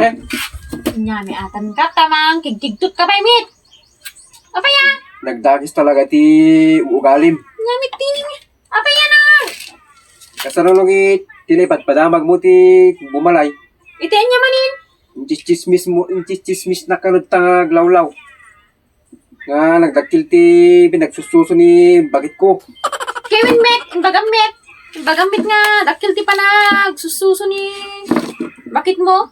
mare. Nyami atan ka tamang kigtigtut ka ba mit? Apa ya? Nagdagis talaga ti ugalim. Nyami tini. Apa ya na? Kasano nung tinipat padamag mo ti bumalay. Itian niya manin. Inchis-chismis na kanod tangag lawlaw. Nga nagdakil ti pinagsususo ni bagit ko. Kevin met, bagam met. Bagam met nga dakil ti panag sususo ni bakit mo?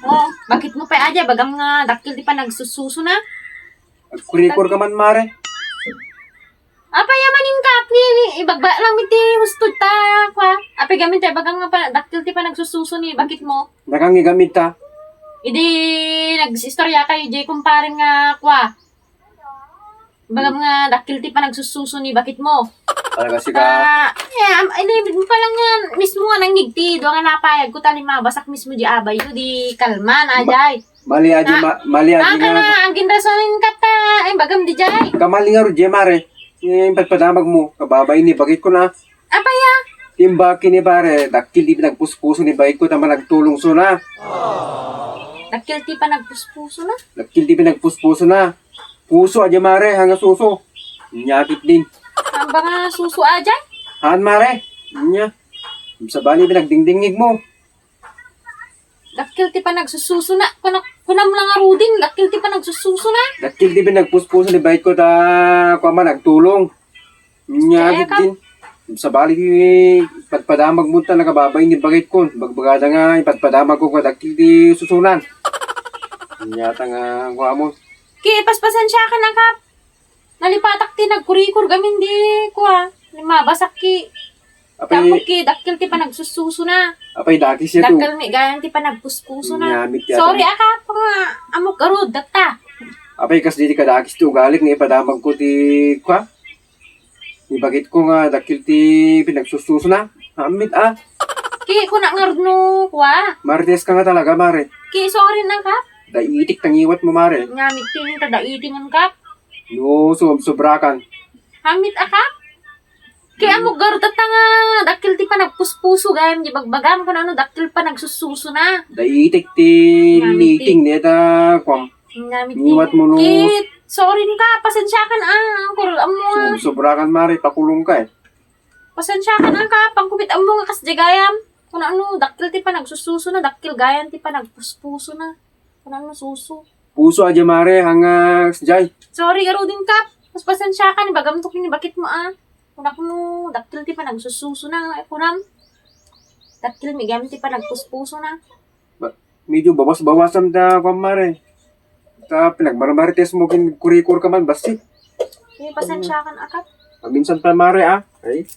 Oh, bakit mo pa aja bagam nga dakil ti panag sususo na? Kurikor ka man mare. Apa yamanin ka ni ibagba lang iti hustod ta kwa. Apa gamin ta bagam nga pa dakil ti panag sususo ni bakit mo? Nakangigamit ta. Idi nagsistorya kayo di kumparin nga kwa. Bagam nga dakil ti panag sususo ni bakit mo? Talaga si ka. Ini pa lang nga mismo nga nang nigti do nga napayag ko tali mabasak mismo di abay ko di kalman ajay. Mali aja mali aja nga. Ang ginrasonin ka ta ay bagam di jay. Kamali nga ro je mare. Padamag mo kababay ni bagit ko na. Apa ya? Timbaki ni pare, dakil di nagpuspuso ni bagit ko tama nagtulong so na. Dakil ti pa nagpuspuso na. Dakil di nagpuspuso na. Puso aja mare hanga suso. Nyakit din. Ang mga suso ajay. Han mare. Nya. Sabali pinagdingdingig mo. Dakil ti pa nagsususo na. Kunam lang nga rudin. Dakil ti pa nagsususo na. Dakil di nagpuspuso ni bagit ko ta kuama nagtulong. Nyakit din. Sabali padamag mo ta nakababay ni bagit ko. Bagbagada nga ipadamag ko dakil di susunan. Nyata nga kuamo. Ki paspasan siya ka na kap. Nalipatak ti nagkurikor gamin di kuha. Mabasak ki. Tapos ki dakil ti pa nagsususo na. Apay dati siya to. Dakil mi gayan ti pa nagpuspuso na. Nyamit yata. Sorry akap nga amok garud data. Apay kas di kadakis to galit nga ipadamag ko ti kwa. Ni bagit ko nga dakil ti pinagsususo na. Amit Ki kuna ngarud no kuha. Marites ka nga talaga mare. Ki sorry na kap. Daitik tangiwat mo mare. Nyamit tin ta daitingan kap. No, sobrakan. Hamit akap. Kaya mo garot at nga dakil ti pa nagpuspuso gayam di bagbagam ko na ano dakil pa nagsususo na. Daitik ti niting neta kwam. Niwat mo no. Kit, sorry ka, pasensya ka na ang kurul amo. Sobrakan mare, pakulong ka eh. Pasensya ka na ka, pangkupit amo nga kas gayam. Kung ano, dakil ti pa nagsususo na, dakil gayam ti pa nagpuspuso na. Kung ano, suso. Puso aja mare, hanga jay. Sorry, garo din ka. Mas pasensya ka, ni bagam to kini bakit mo Kung ako mo, dakil ti pa nagsususo na. Kunam, dakil may gamit ti pa nagpuspuso na. Medyo bawas-bawasan ta kwam mare. Ta pinagmarmarites mo kin kurikor ka man basti. Pasensya ka na akap. Minsan pa mare Ay.